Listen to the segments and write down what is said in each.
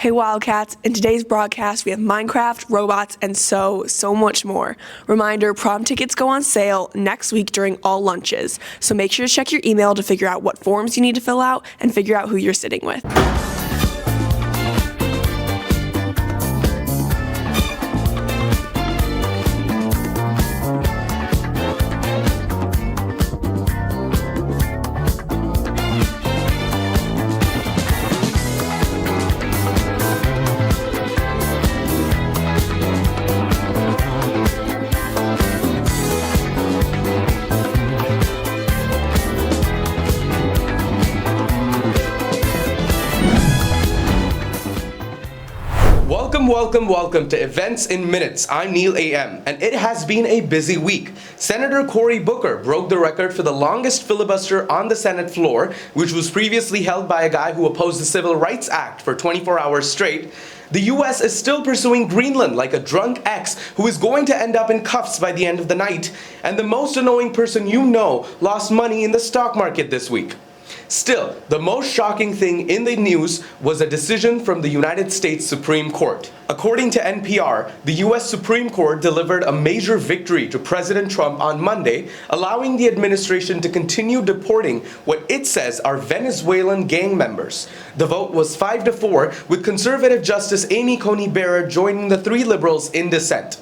Hey Wildcats, in today's broadcast we have Minecraft, robots, and so much more. Reminder, prom tickets go on sale next week during all lunches, so make sure to check your email to figure out what forms you need to fill out and figure out who you're sitting with. Welcome to Events in Minutes. I'm Neil AM, and it has been a busy week. Senator Cory Booker broke the record for the longest filibuster on the Senate floor, which was previously held by a guy who opposed the Civil Rights Act for 24 hours straight. The US is still pursuing Greenland like a drunk ex who is going to end up in cuffs by the end of the night. And the most annoying person you know lost money in the stock market this week. Still, the most shocking thing in the news was a decision from the United States Supreme Court. According to NPR, the US Supreme Court delivered a major victory to President Trump on Monday, allowing the administration to continue deporting what it says are Venezuelan gang members. The vote was 5-4, with conservative Justice Amy Coney Barrett joining the three liberals in dissent.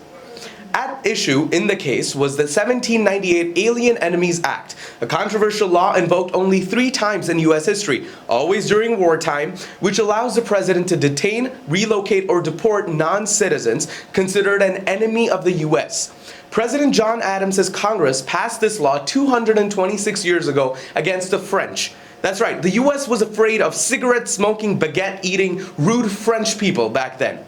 At issue in the case was the 1798 Alien Enemies Act, a controversial law invoked only 3 times in US history, always during wartime, which allows the president to detain, relocate, or deport non-citizens considered an enemy of the US. President John Adams' Congress passed this law 226 years ago against the French. That's right, the US was afraid of cigarette-smoking, baguette-eating, rude French people back then.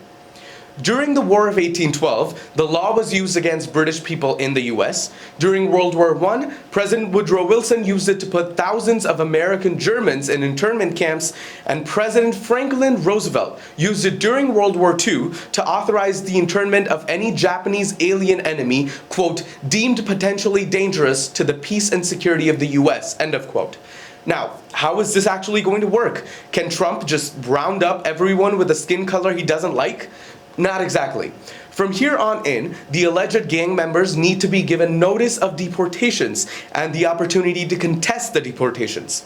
During the War of 1812, the law was used against British people in the US. During World War I, President Woodrow Wilson used it to put thousands of American Germans in internment camps, and President Franklin Roosevelt used it during World War II to authorize the internment of any Japanese alien enemy, quote, deemed potentially dangerous to the peace and security of the US, end of quote. Now, how is this actually going to work? Can Trump just round up everyone with a skin color he doesn't like? Not exactly. From here on in, the alleged gang members need to be given notice of deportations and the opportunity to contest the deportations.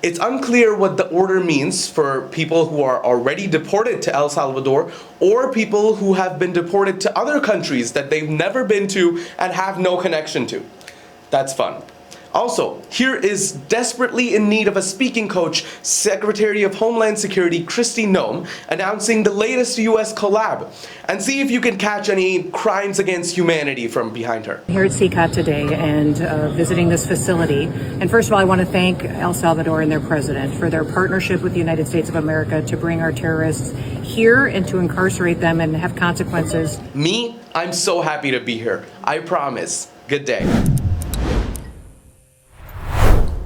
It's unclear what the order means for people who are already deported to El Salvador or people who have been deported to other countries that they've never been to and have no connection to. That's fun. Also, here is desperately in need of a speaking coach, Secretary of Homeland Security Kristi Noem announcing the latest US collab. And see if you can catch any crimes against humanity from behind her. Here at CCOT today and visiting this facility. And first of all, I want to thank El Salvador and their president for their partnership with the United States of America to bring our terrorists here and to incarcerate them and have consequences. Me, I'm so happy to be here. I promise. Good day.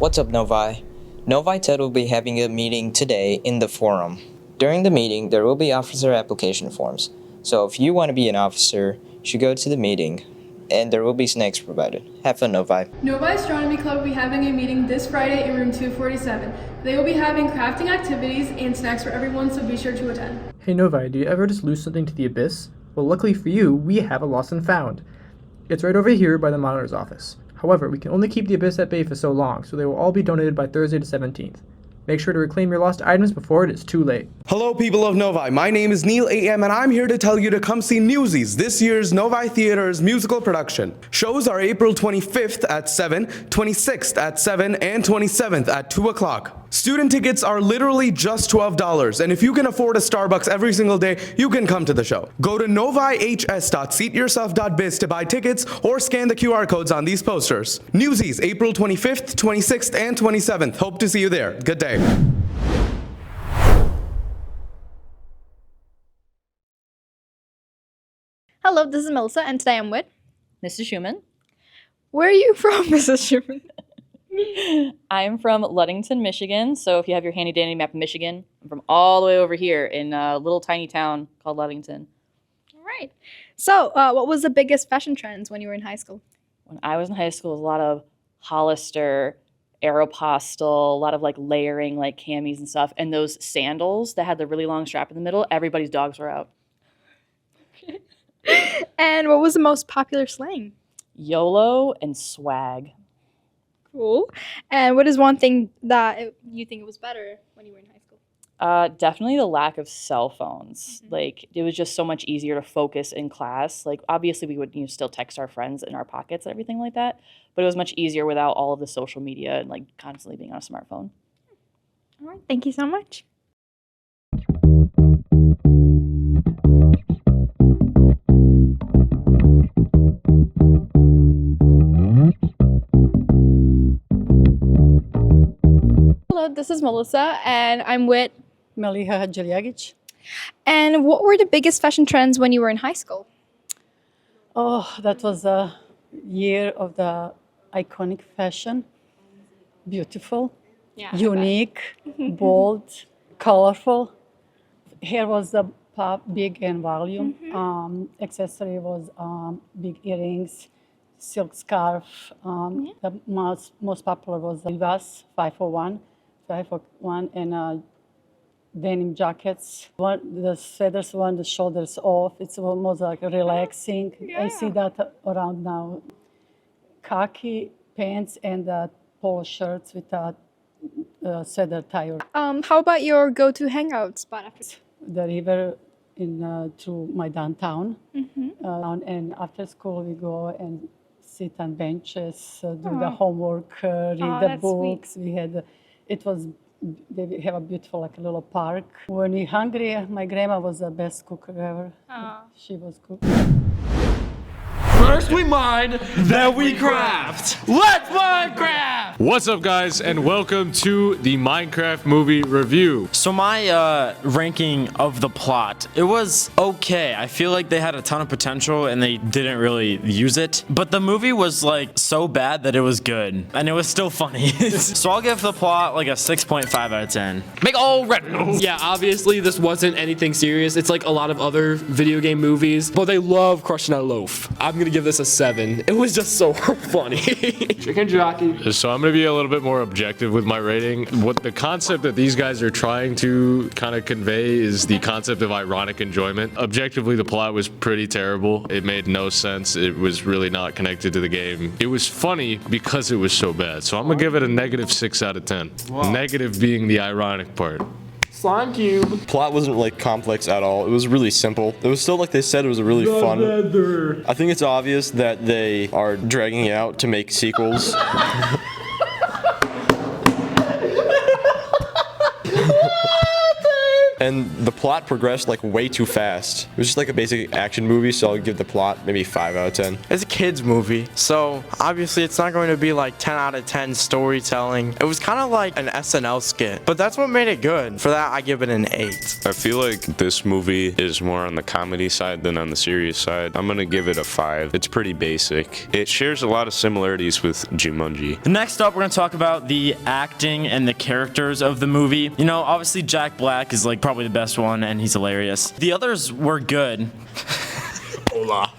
What's up, Novi? Novi Ted will be having a meeting today in the forum. During the meeting, there will be officer application forms. So if you want to be an officer, you should go to the meeting, and there will be snacks provided. Have fun, Novi. Novi Astronomy Club will be having a meeting this Friday in room 247. They will be having crafting activities and snacks for everyone, so be sure to attend. Hey Novi, do you ever just lose something to the abyss? Well, luckily for you, we have a lost and found. It's right over here by the monitor's office. However, we can only keep the abyss at bay for so long, so they will all be donated by Thursday the 17th. Make sure to reclaim your lost items before it is too late. Hello, people of Novi. My name is Neil AM, and I'm here to tell you to come see Newsies, this year's Novi Theater's musical production. Shows are April 25th at 7, 26th at 7, and 27th at 2 o'clock. Student tickets are literally just $12, and if you can afford a Starbucks every single day, you can come to the show. Go to novihs.seatyourself.biz to buy tickets or scan the QR codes on these posters. Newsies, April 25th, 26th, and 27th. Hope to see you there. Good day. Hello, this is Melissa, and today I'm with Mrs. Schumann. Where are you from, Mrs. Schumann? I'm from Ludington, Michigan. So if you have your handy dandy map of Michigan, I'm from all the way over here in a little tiny town called Ludington. All right. So what was the biggest fashion trends when you were in high school? When I was in high school, it was a lot of Hollister Aeropostale, a lot of like layering, like camis and stuff. And those sandals that had the really long strap in the middle, everybody's dogs were out. And what was the most popular slang? YOLO and swag. Cool. And what is one thing that you think it was better when you were in high school? Definitely the lack of cell phones. Like, it was just so much easier to focus in class. Like, obviously, we would still text our friends in our pockets and everything like that, but it was much easier without all of the social media and like constantly being on a smartphone. All right. Thank you so much. Hello, this is Melissa, and I'm with. Meliha Hadjiljagic. And what were the biggest fashion trends when you were in high school? Oh, that was a year of the iconic fashion. Beautiful, Yeah. unique, bold, colorful. Hair was the big and volume. Accessory was big earrings, silk scarf. The most popular was the Vivas 501, and denim jackets. The feathers one, the shoulders off. It's almost like relaxing. I see that around now. Khaki pants and polo shirts with a feather tie. How about your go-to hangout spot after? The river through my downtown. And after school, we go and sit on benches, do the homework, read the that's sweet. books. They have a beautiful like little park. When you're hungry, my grandma was the best cook ever. She was cook. First we mine, then we craft. Let's Minecraft! What's up, guys, and welcome to the Minecraft movie review. So my ranking of the plot, it was okay. I feel like they had a ton of potential and they didn't really use it. But the movie was like so bad that it was good. And it was still funny. So I'll give the plot like a 6.5 out of 10. Make all red. Yeah, obviously this wasn't anything serious. It's like a lot of other video game movies, but they love crushing a loaf. I'm gonna give this a 7. It was just so funny. Chicken jockey. So I'm gonna be a little bit more objective with my rating. What the concept that these guys are trying to kind of convey is the concept of ironic enjoyment. Objectively, the plot was pretty terrible. It made no sense. It was really not connected to the game. It was funny because it was so bad. So I'm gonna give it a negative 6 out of 10. Wow. Negative being the ironic part. Slime cube. Plot wasn't like complex at all. It was really simple. It was still like they said, it was a really fun. I think it's obvious that they are dragging it out to make sequels. And the plot progressed like way too fast. It was just like a basic action movie, so I'll give the plot maybe 5 out of 10. It's a kid's movie, so obviously it's not going to be like 10 out of 10 storytelling. It was kind of like an SNL skit, but that's what made it good. For that, I give it an 8. I feel like this movie is more on the comedy side than on the serious side. I'm gonna give it a 5. It's pretty basic. It shares a lot of similarities with Jumanji. Next up, we're gonna talk about the acting and the characters of the movie. You know, obviously Jack Black is like probably the best one and he's hilarious. The others were good. Hola.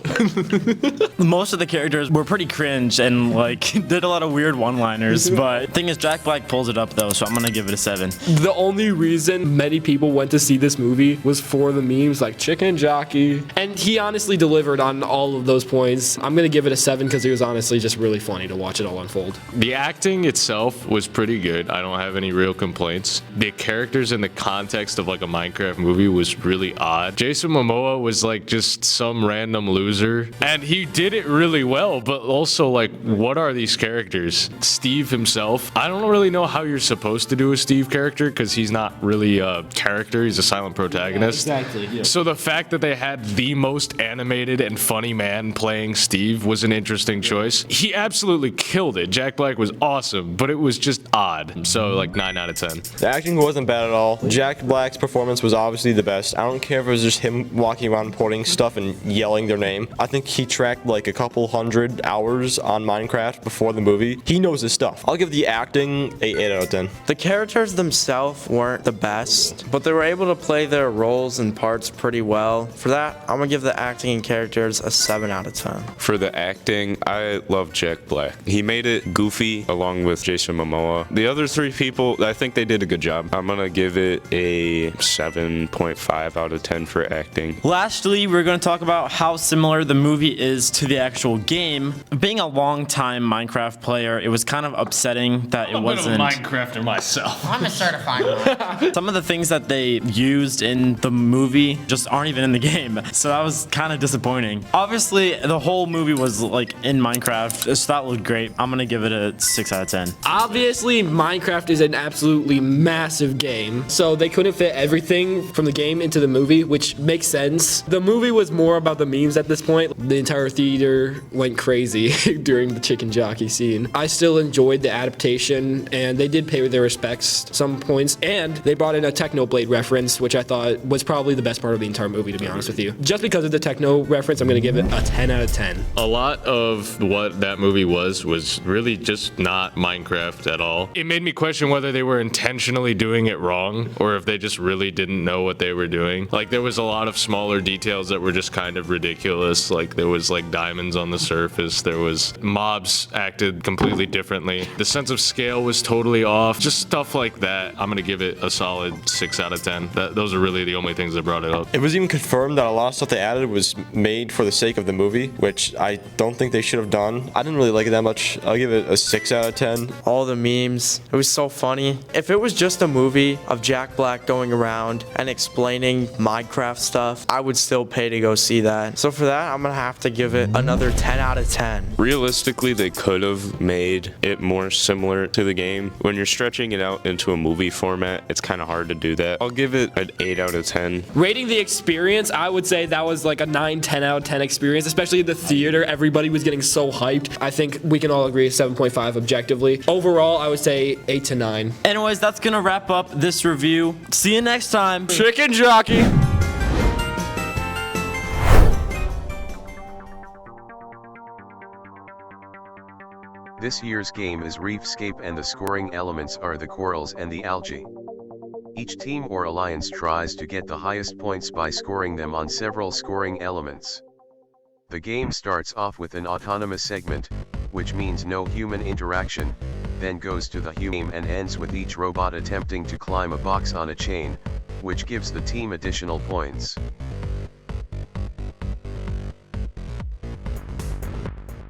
Most of the characters were pretty cringe and like did a lot of weird one-liners, but the thing is Jack Black pulls it up though, so I'm gonna give it a 7. The only reason many people went to see this movie was for the memes like Chicken Jockey, and he honestly delivered on all of those points. I'm gonna give it a 7 because it was honestly just really funny to watch it all unfold. The acting itself was pretty good. I don't have any real complaints. The characters in the context of like a Minecraft movie was really odd. Jason Momoa was like just some random loser, and he did it really well, but also like, what are these characters? Steve himself, I don't really know how you're supposed to do a Steve character because he's not really a character, he's a silent protagonist. Yeah, exactly. Yeah. So the fact that they had the most animated and funny man playing Steve was an interesting choice. He absolutely killed it. Jack Black was awesome, but it was just odd. So like 9 out of 10. The acting wasn't bad at all. Jack Black's performance was obviously the best. I don't care if it was just him walking around pointing stuff and yelling their name. I think he tracked like a couple hundred hours on Minecraft before the movie. He knows his stuff. I'll give the acting 8 out of 10. The characters themselves weren't the best, but they were able to play their roles and parts pretty well. For that, I'm gonna give the acting and characters a 7 out of 10. For the acting, I love Jack Black. He made it goofy along with Jason Momoa. The other three people, I think they did a good job. I'm gonna give it a 7.5 out of 10 for acting. Lastly, we're going to talk about how similar the movie is to the actual game. Being a long-time Minecraft player, it was kind of upsetting that it wasn't. I'm a Minecrafter myself. I'm a certified one. Some of the things that they used in the movie just aren't even in the game, so that was kind of disappointing. Obviously, the whole movie was like in Minecraft, so that looked great. I'm gonna give it a 6 out of 10. Obviously, Minecraft is an absolutely massive game, so they couldn't fit everything from the game into the movie, which makes sense. The movie was more about the memes at this point. The entire theater went crazy during the chicken jockey scene. I still enjoyed the adaptation, and they did pay their respects some points, and they brought in a Technoblade reference, which I thought was probably the best part of the entire movie, to be honest with you. Just because of the techno reference, I'm gonna give it a 10 out of 10. A lot of what that movie was really just not Minecraft at all. It made me question whether they were intentionally doing it wrong or if they just really didn't know what they were doing. Like, there was a lot of smaller details that were just kind of ridiculous. Like, there was like diamonds on the surface. There was mobs acted completely differently. The sense of scale was totally off. Just stuff like that. I'm gonna give it a solid 6 out of 10. Those are really the only things that brought it up. It was even confirmed that a lot of stuff they added was made for the sake of the movie, which I don't think they should have done. I didn't really like it that much. I'll give it a 6 out of 10. All the memes, it was so funny. If it was just a movie of Jack Black going around and explaining Minecraft stuff, I would still pay to go see that. So for that, I'm gonna have to give it another 10 out of 10. Realistically, they could have made it more similar to the game. When you're stretching it out into a movie format, it's kind of hard to do that. I'll give it an 8 out of 10. Rating the experience, I would say that was like a 9-10 out of 10 experience, especially in the theater. Everybody was getting so hyped. I think we can all agree 7.5 objectively. Overall, I would say 8 to 9. Anyways, that's gonna wrap up this review. See you next time. Chicken jockey. This year's game is Reefscape, and the scoring elements are the corals and the algae. Each team or alliance tries to get the highest points by scoring them on several scoring elements. The game starts off with an autonomous segment, which means no human interaction, then goes to the human and ends with each robot attempting to climb a box on a chain, which gives the team additional points.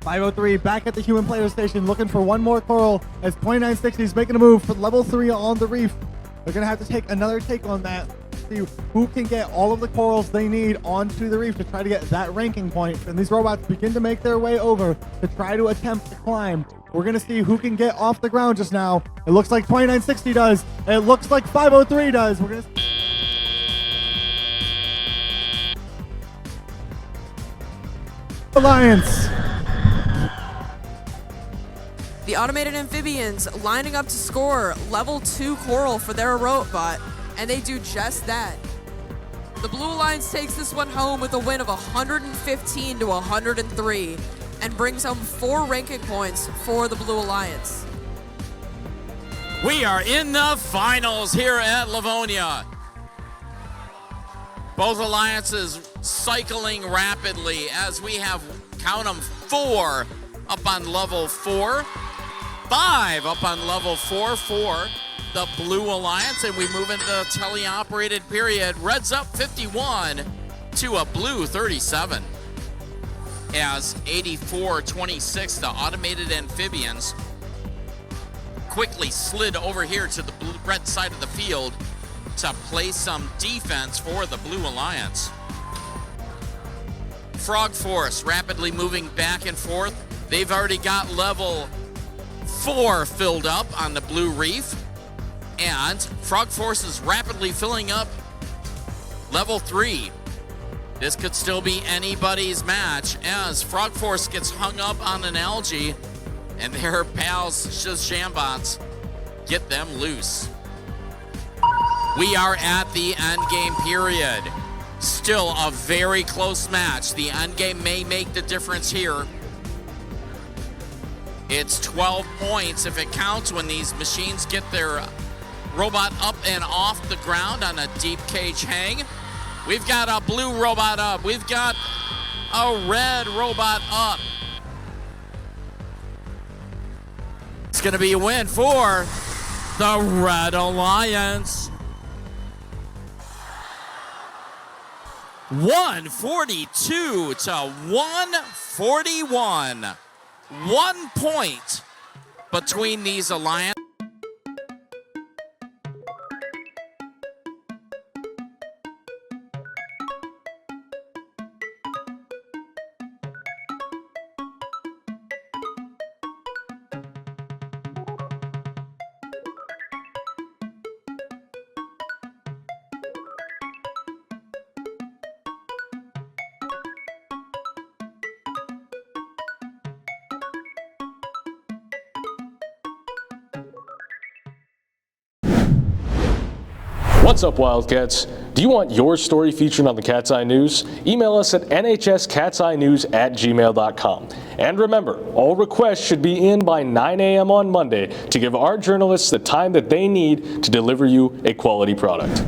.503 back at the human player station looking for one more coral as 2960 is making a move for level 3 on the reef. They're going to have to take another take on that. See who can get all of the corals they need onto the reef to try to get that ranking point. And these robots begin to make their way over to try to attempt to climb. We're going to see who can get off the ground just now. It looks like 2960 does. It looks like 503 does. We're going to Alliance. The automated amphibians lining up to score level 2 coral for their robot, and they do just that. The Blue Alliance takes this one home with a win of 115 to 103 and brings home 4 ranking points for the Blue Alliance. We are in the finals here at Livonia. Both alliances cycling rapidly as we have, count them, 4 up on level 4. 5 up on level 4 for the Blue Alliance, and we move into the teleoperated period. Reds up 51 to a blue 37. As 84-26, the automated amphibians quickly slid over here to the red side of the field to play some defense for the Blue Alliance. Frog Force rapidly moving back and forth. They've already got level 4 filled up on the Blue Reef, and Frog Force is rapidly filling up level 3. This could still be anybody's match as Frog Force gets hung up on an algae and their pals Shazambots get them loose. We are at the end game period. Still a very close match. The end game may make the difference here. It's 12 points if it counts when these machines get their robot up and off the ground on a deep cage hang. We've got a blue robot up. We've got a red robot up. It's going to be a win for the Red Alliance. 142 to 141. 1 point between these alliances. What's up, Wildcats? Do you want your story featured on the Cat's Eye News? Email us at nhscatseyenews@gmail.com. And remember, all requests should be in by 9 a.m. on Monday to give our journalists the time that they need to deliver you a quality product.